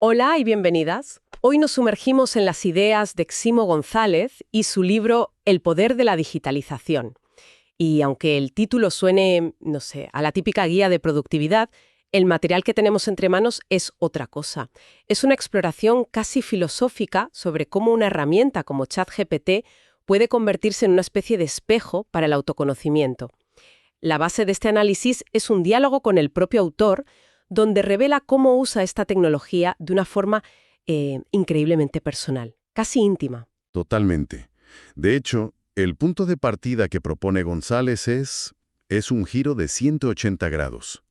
Hola y bienvenidas. Hoy nos sumergimos en las ideas de Ximo González y su libro El poder de la digitalización. Y aunque el título suene, no sé, a la típica guía de productividad, el material que tenemos entre manos es otra cosa. Es una exploración casi filosófica sobre cómo una herramienta como ChatGPT puede convertirse en una especie de espejo para el autoconocimiento. La base de este análisis es un diálogo con el propio autor, donde revela cómo usa esta tecnología de una forma increíblemente personal, casi íntima. Totalmente. De hecho, el punto de partida que propone González es un giro de 180 grados.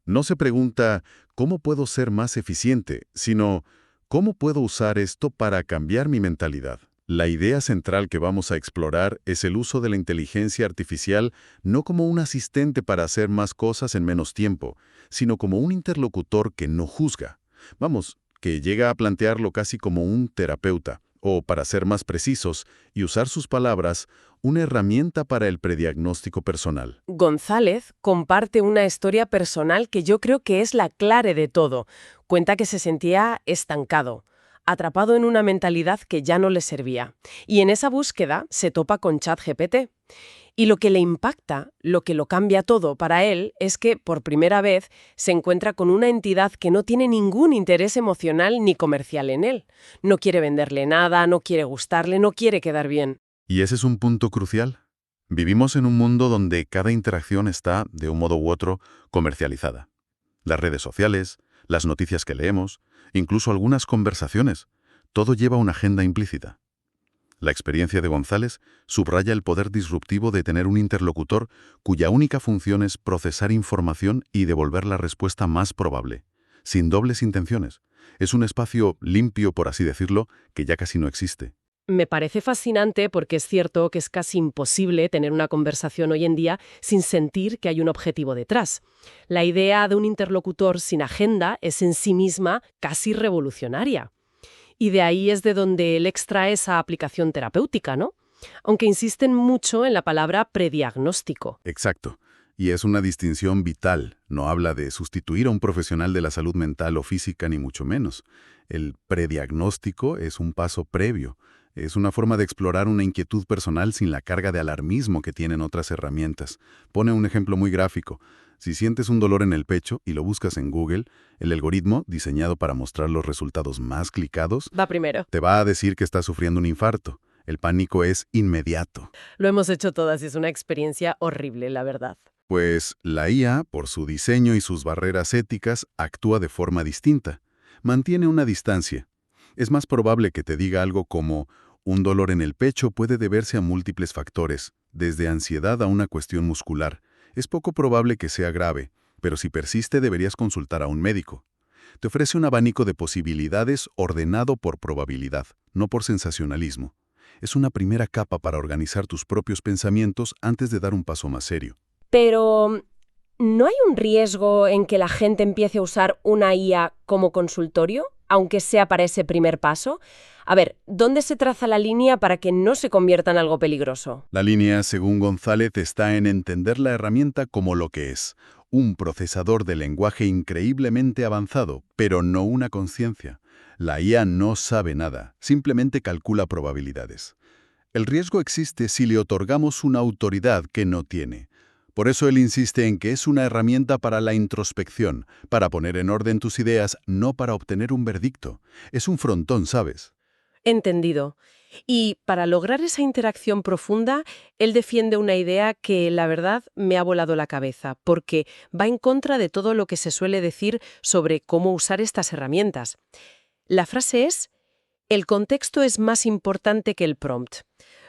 No se pregunta ¿cómo puedo ser más eficiente?, sino ¿cómo puedo usar esto para cambiar mi mentalidad? La idea central que vamos a explorar es el uso de la inteligencia artificial no como un asistente para hacer más cosas en menos tiempo, sino como un interlocutor que no juzga. Vamos, que llega a plantearlo casi como un terapeuta, o, para ser más precisos y usar sus palabras, una herramienta para el prediagnóstico personal. González comparte una historia personal que yo creo que es la clave de todo. Cuenta que se sentía estancado, atrapado en una mentalidad que ya no le servía. Y en esa búsqueda se topa con ChatGPT. Y lo que le impacta, lo que lo cambia todo para él, es que por primera vez se encuentra con una entidad que no tiene ningún interés emocional ni comercial en él. No quiere venderle nada, no quiere gustarle, no quiere quedar bien. Y ese es un punto crucial. Vivimos en un mundo donde cada interacción está, de un modo u otro, comercializada. Las redes sociales, las noticias que leemos, incluso algunas conversaciones, todo lleva una agenda implícita. La experiencia de González subraya el poder disruptivo de tener un interlocutor cuya única función es procesar información y devolver la respuesta más probable, sin dobles intenciones. Es un espacio limpio, por así decirlo, que ya casi no existe. Me parece fascinante porque es cierto que es casi imposible tener una conversación hoy en día sin sentir que hay un objetivo detrás. La idea de un interlocutor sin agenda es en sí misma casi revolucionaria. Y de ahí es de donde él extrae esa aplicación terapéutica, ¿no? Aunque insisten mucho en la palabra prediagnóstico. Exacto. Y es una distinción vital. No habla de sustituir a un profesional de la salud mental o física, ni mucho menos. El prediagnóstico es un paso previo. Es una forma de explorar una inquietud personal sin la carga de alarmismo que tienen otras herramientas. Pone un ejemplo muy gráfico. Si sientes un dolor en el pecho y lo buscas en Google, el algoritmo, diseñado para mostrar los resultados más clicados, Va primero. te va a decir que estás sufriendo un infarto. El pánico es inmediato. Lo hemos hecho todas y es una experiencia horrible, la verdad. Pues la IA, por su diseño y sus barreras éticas, actúa de forma distinta. Mantiene una distancia. Es más probable que te diga algo como, un dolor en el pecho puede deberse a múltiples factores, desde ansiedad a una cuestión muscular. Es poco probable que sea grave, pero si persiste deberías consultar a un médico. Te ofrece un abanico de posibilidades ordenado por probabilidad, no por sensacionalismo. Es una primera capa para organizar tus propios pensamientos antes de dar un paso más serio. Pero, ¿no hay un riesgo en que la gente empiece a usar una IA como consultorio, aunque sea para ese primer paso? A ver, ¿dónde se traza la línea para que no se convierta en algo peligroso? La línea, según González, está en entender la herramienta como lo que es, un procesador de lenguaje increíblemente avanzado, pero no una conciencia. La IA no sabe nada, simplemente calcula probabilidades. El riesgo existe si le otorgamos una autoridad que no tiene. Por eso él insiste en que es una herramienta para la introspección, para poner en orden tus ideas, no para obtener un veredicto. Es un frontón, ¿sabes? Entendido. Y para lograr esa interacción profunda, él defiende una idea que, la verdad, me ha volado la cabeza, porque va en contra de todo lo que se suele decir sobre cómo usar estas herramientas. La frase es: el contexto es más importante que el prompt.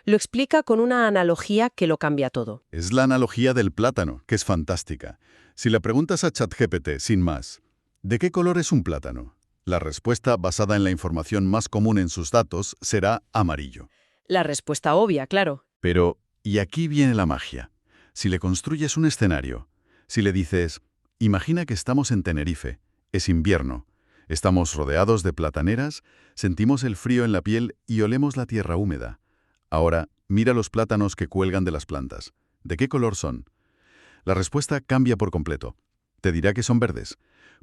Lo explica con una analogía que lo cambia todo. Es la analogía del plátano, que es fantástica. Si le preguntas a ChatGPT, sin más, ¿de qué color es un plátano? La respuesta, basada en la información más común en sus datos, será amarillo. La respuesta obvia, claro. Pero, y aquí viene la magia. Si le construyes un escenario, si le dices, imagina que estamos en Tenerife, es invierno, estamos rodeados de plataneras, sentimos el frío en la piel y olemos la tierra húmeda. Ahora, mira los plátanos que cuelgan de las plantas. ¿De qué color son? La respuesta cambia por completo. Te dirá que son verdes,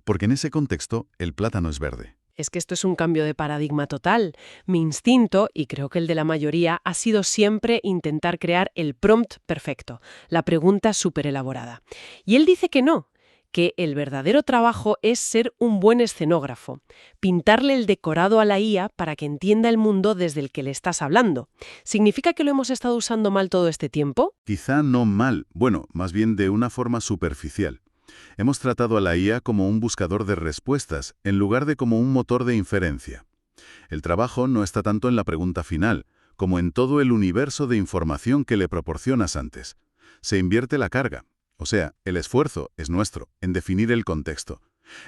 porque en ese contexto el plátano es verde. Es que esto es un cambio de paradigma total. Mi instinto, y creo que el de la mayoría, ha sido siempre intentar crear el prompt perfecto, la pregunta súper elaborada. Y él dice que no, que el verdadero trabajo es ser un buen escenógrafo, pintarle el decorado a la IA para que entienda el mundo desde el que le estás hablando. ¿Significa que lo hemos estado usando mal todo este tiempo? Quizá no mal, bueno, más bien de una forma superficial. Hemos tratado a la IA como un buscador de respuestas, en lugar de como un motor de inferencia. El trabajo no está tanto en la pregunta final, como en todo el universo de información que le proporcionas antes. Se invierte la carga. O sea, el esfuerzo es nuestro, en definir el contexto.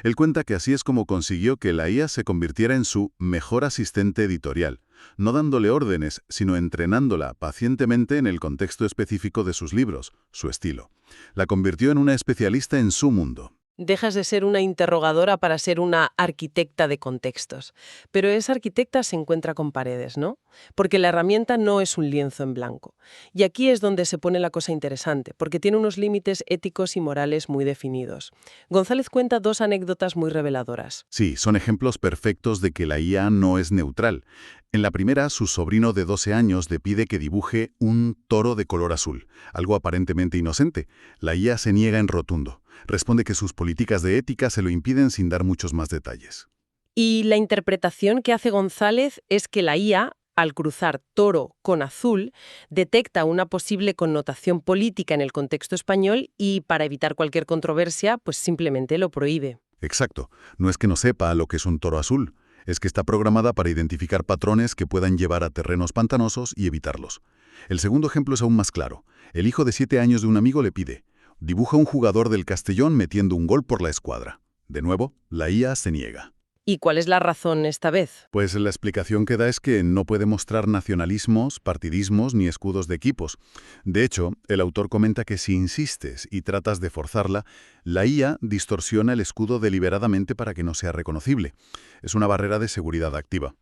Él cuenta que así es como consiguió que la IA se convirtiera en su mejor asistente editorial, no dándole órdenes, sino entrenándola pacientemente en el contexto específico de sus libros, su estilo. La convirtió en una especialista en su mundo. Dejas de ser una interrogadora para ser una arquitecta de contextos. Pero esa arquitecta se encuentra con paredes, ¿no? Porque la herramienta no es un lienzo en blanco. Y aquí es donde se pone la cosa interesante, porque tiene unos límites éticos y morales muy definidos. González cuenta dos anécdotas muy reveladoras. Sí, son ejemplos perfectos de que la IA no es neutral. En la primera, su sobrino de 12 años le pide que dibuje un toro de color azul, algo aparentemente inocente. La IA se niega en rotundo. Responde que sus políticas de ética se lo impiden sin dar muchos más detalles. Y la interpretación que hace González es que la IA, al cruzar toro con azul, detecta una posible connotación política en el contexto español y, para evitar cualquier controversia, pues simplemente lo prohíbe. Exacto. No es que no sepa lo que es un toro azul. Es que está programada para identificar patrones que puedan llevar a terrenos pantanosos y evitarlos. El segundo ejemplo es aún más claro. El hijo de 7 años de un amigo le pide: dibuja un jugador del Castellón metiendo un gol por la escuadra. De nuevo, la IA se niega. ¿Y cuál es la razón esta vez? Pues la explicación que da es que no puede mostrar nacionalismos, partidismos ni escudos de equipos. De hecho, el autor comenta que si insistes y tratas de forzarla, la IA distorsiona el escudo deliberadamente para que no sea reconocible. Es una barrera de seguridad activa.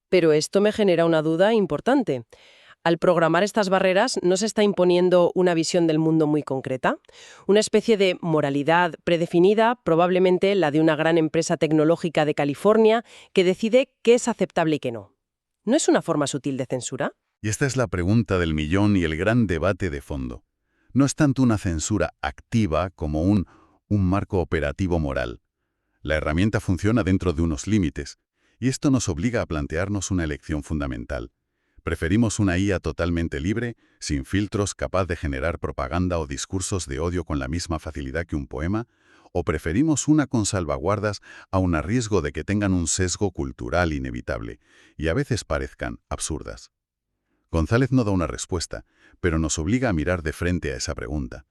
Pero esto me genera una duda importante. Al programar estas barreras, ¿no se está imponiendo una visión del mundo muy concreta? Una especie de moralidad predefinida, probablemente la de una gran empresa tecnológica de California, que decide qué es aceptable y qué no. ¿No es una forma sutil de censura? Y esta es la pregunta del millón y el gran debate de fondo. No es tanto una censura activa como un marco operativo moral. La herramienta funciona dentro de unos límites, y esto nos obliga a plantearnos una elección fundamental. ¿Preferimos una IA totalmente libre, sin filtros, capaz de generar propaganda o discursos de odio con la misma facilidad que un poema? ¿O preferimos una con salvaguardas, aun a riesgo de que tengan un sesgo cultural inevitable y a veces parezcan absurdas? González no da una respuesta, pero nos obliga a mirar de frente a esa pregunta.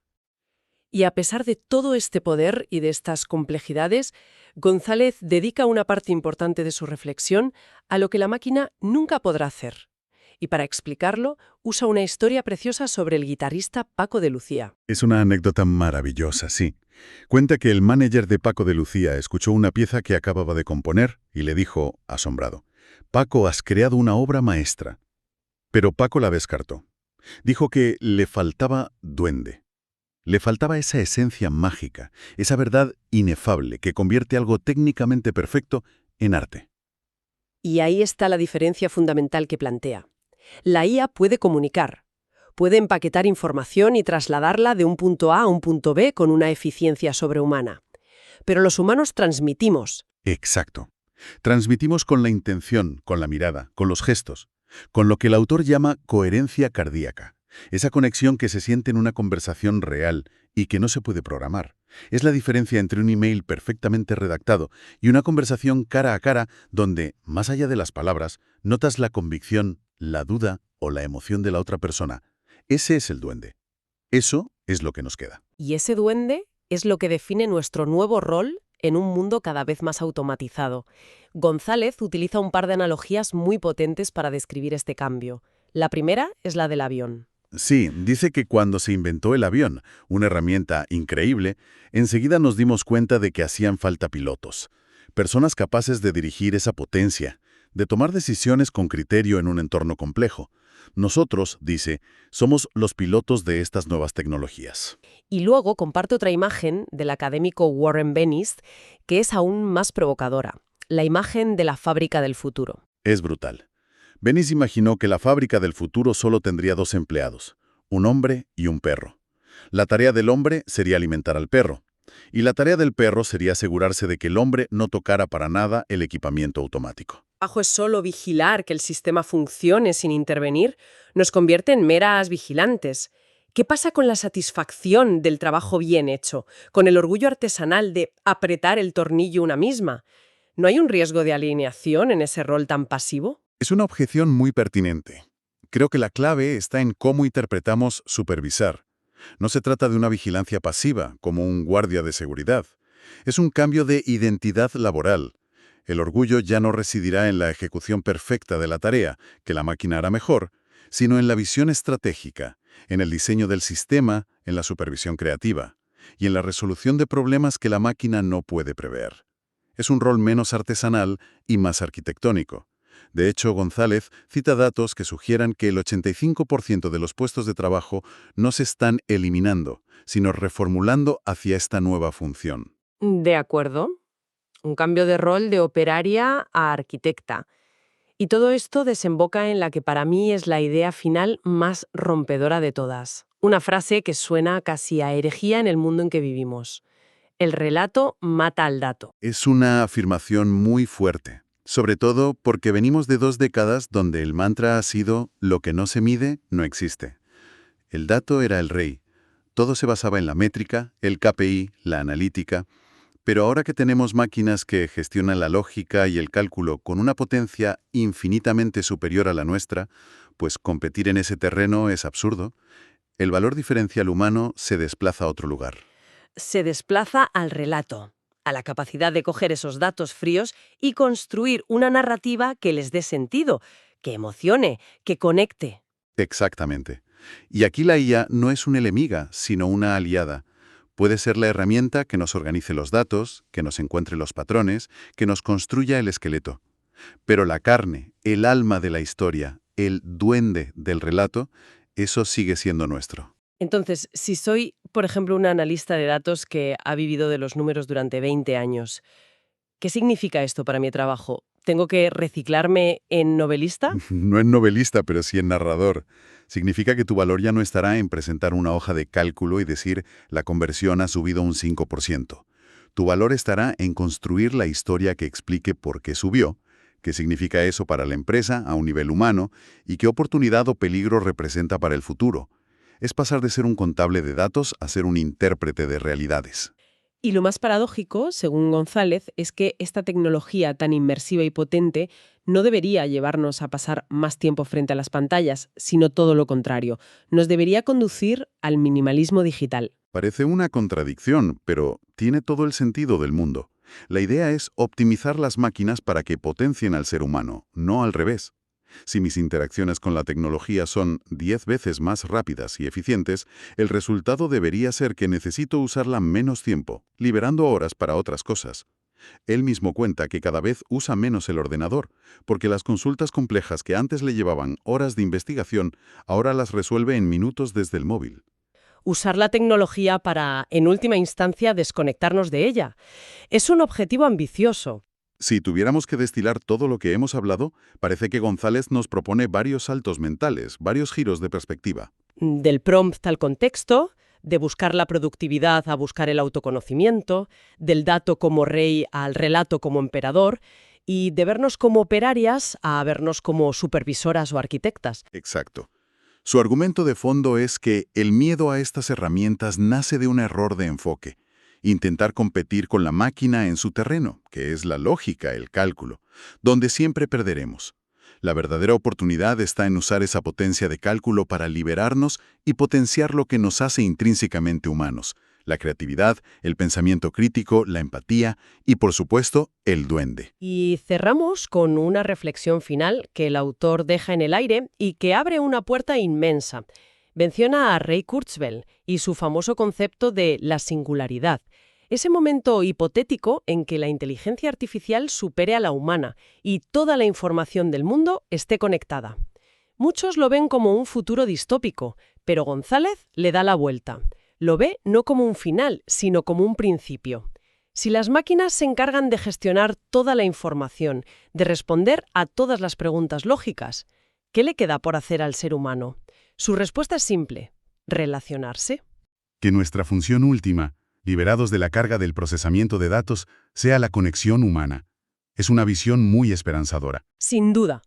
Y a pesar de todo este poder y de estas complejidades, González dedica una parte importante de su reflexión a lo que la máquina nunca podrá hacer. Y para explicarlo, usa una historia preciosa sobre el guitarrista Paco de Lucía. Es una anécdota maravillosa, sí. Cuenta que el manager de Paco de Lucía escuchó una pieza que acababa de componer y le dijo, asombrado: «Paco, has creado una obra maestra». Pero Paco la descartó. Dijo que le faltaba duende. Le faltaba esa esencia mágica, esa verdad inefable que convierte algo técnicamente perfecto en arte. Y ahí está la diferencia fundamental que plantea. La IA puede comunicar, puede empaquetar información y trasladarla de un punto A a un punto B con una eficiencia sobrehumana. Pero los humanos transmitimos. Exacto. Transmitimos con la intención, con la mirada, con los gestos, con lo que el autor llama coherencia cardíaca. Esa conexión que se siente en una conversación real y que no se puede programar. Es la diferencia entre un email perfectamente redactado y una conversación cara a cara donde, más allá de las palabras, notas la convicción, la duda o la emoción de la otra persona. Ese es el duende. Eso es lo que nos queda. Y ese duende es lo que define nuestro nuevo rol en un mundo cada vez más automatizado. González utiliza un par de analogías muy potentes para describir este cambio. La primera es la del avión. Sí, dice que cuando se inventó el avión, una herramienta increíble, enseguida nos dimos cuenta de que hacían falta pilotos. Personas capaces de dirigir esa potencia, de tomar decisiones con criterio en un entorno complejo. Nosotros, dice, somos los pilotos de estas nuevas tecnologías. Y luego comparte otra imagen del académico Warren Bennis, que es aún más provocadora. la imagen de la fábrica del futuro. Es brutal. Venice imaginó que la fábrica del futuro solo tendría dos empleados, un hombre y un perro. La tarea del hombre sería alimentar al perro, y la tarea del perro sería asegurarse de que el hombre no tocara para nada el equipamiento automático. Trabajo es solo vigilar que el sistema funcione sin intervenir, nos convierte en meras vigilantes. ¿Qué pasa con la satisfacción del trabajo bien hecho, con el orgullo artesanal de apretar el tornillo una misma? ¿No hay un riesgo de alineación en ese rol tan pasivo? Es una objeción muy pertinente. Creo que la clave está en cómo interpretamos supervisar. No se trata de una vigilancia pasiva, como un guardia de seguridad. Es un cambio de identidad laboral. El orgullo ya no residirá en la ejecución perfecta de la tarea, que la máquina hará mejor, sino en la visión estratégica, en el diseño del sistema, en la supervisión creativa, y en la resolución de problemas que la máquina no puede prever. Es un rol menos artesanal y más arquitectónico. De hecho, González cita datos que sugieran que el 85% de los puestos de trabajo no se están eliminando, sino reformulando hacia esta nueva función. De acuerdo. Un cambio de rol de operaria a arquitecta. Y todo esto desemboca en la que para mí es la idea final más rompedora de todas. Una frase que suena casi a herejía en el mundo en que vivimos. El relato mata al dato. Es una afirmación muy fuerte, sobre todo porque venimos de 2 décadas donde el mantra ha sido «lo que no se mide, no existe». El dato era el rey. Todo se basaba en la métrica, el KPI, la analítica. Pero ahora que tenemos máquinas que gestionan la lógica y el cálculo con una potencia infinitamente superior a la nuestra, pues competir en ese terreno es absurdo, el valor diferencial humano se desplaza a otro lugar. Se desplaza al relato, a la capacidad de coger esos datos fríos y construir una narrativa que les dé sentido, que emocione, que conecte. Exactamente. Y aquí la IA no es una enemiga, sino una aliada. Puede ser la herramienta que nos organice los datos, que nos encuentre los patrones, que nos construya el esqueleto. Pero la carne, el alma de la historia, el duende del relato, eso sigue siendo nuestro. Entonces, si soy, por ejemplo, una analista de datos que ha vivido de los números durante 20 años, ¿qué significa esto para mi trabajo? ¿Tengo que reciclarme en novelista? No en novelista, pero sí en narrador. Significa que tu valor ya no estará en presentar una hoja de cálculo y decir la conversión ha subido un 5%. Tu valor estará en construir la historia que explique por qué subió, qué significa eso para la empresa a un nivel humano y qué oportunidad o peligro representa para el futuro. Es pasar de ser un contable de datos a ser un intérprete de realidades. Y lo más paradójico, según González, es que esta tecnología tan inmersiva y potente no debería llevarnos a pasar más tiempo frente a las pantallas, sino todo lo contrario. Nos debería conducir al minimalismo digital. Parece una contradicción, pero tiene todo el sentido del mundo. La idea es optimizar las máquinas para que potencien al ser humano, no al revés. Si mis interacciones con la tecnología son 10 veces más rápidas y eficientes, el resultado debería ser que necesito usarla menos tiempo, liberando horas para otras cosas. Él mismo cuenta que cada vez usa menos el ordenador, porque las consultas complejas que antes le llevaban horas de investigación, ahora las resuelve en minutos desde el móvil. Usar la tecnología para, en última instancia, desconectarnos de ella. Es un objetivo ambicioso. Si tuviéramos que destilar todo lo que hemos hablado, parece que González nos propone varios saltos mentales, varios giros de perspectiva. Del prompt al contexto, de buscar la productividad a buscar el autoconocimiento, del dato como rey al relato como emperador, y de vernos como operarias a vernos como supervisoras o arquitectas. Exacto. Su argumento de fondo es que el miedo a estas herramientas nace de un error de enfoque. Intentar competir con la máquina en su terreno, que es la lógica, el cálculo, donde siempre perderemos. La verdadera oportunidad está en usar esa potencia de cálculo para liberarnos y potenciar lo que nos hace intrínsecamente humanos: la creatividad, el pensamiento crítico, la empatía y, por supuesto, el duende. Y cerramos con una reflexión final que el autor deja en el aire y que abre una puerta inmensa. Menciona a Ray Kurzweil y su famoso concepto de la singularidad. Ese momento hipotético en que la inteligencia artificial supere a la humana y toda la información del mundo esté conectada. Muchos lo ven como un futuro distópico, pero González le da la vuelta. Lo ve no como un final, sino como un principio. Si las máquinas se encargan de gestionar toda la información, de responder a todas las preguntas lógicas, ¿qué le queda por hacer al ser humano? Su respuesta es simple: relacionarse. Que nuestra función última, liberados de la carga del procesamiento de datos, sea la conexión humana. Es una visión muy esperanzadora. Sin duda.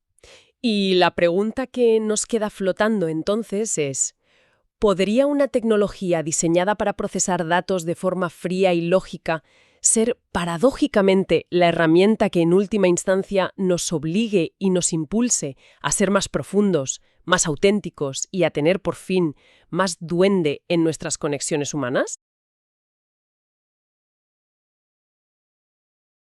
Y la pregunta que nos queda flotando entonces es: ¿podría una tecnología diseñada para procesar datos de forma fría y lógica ser paradójicamente la herramienta que en última instancia nos obligue y nos impulse a ser más profundos, más auténticos y a tener por fin más duende en nuestras conexiones humanas?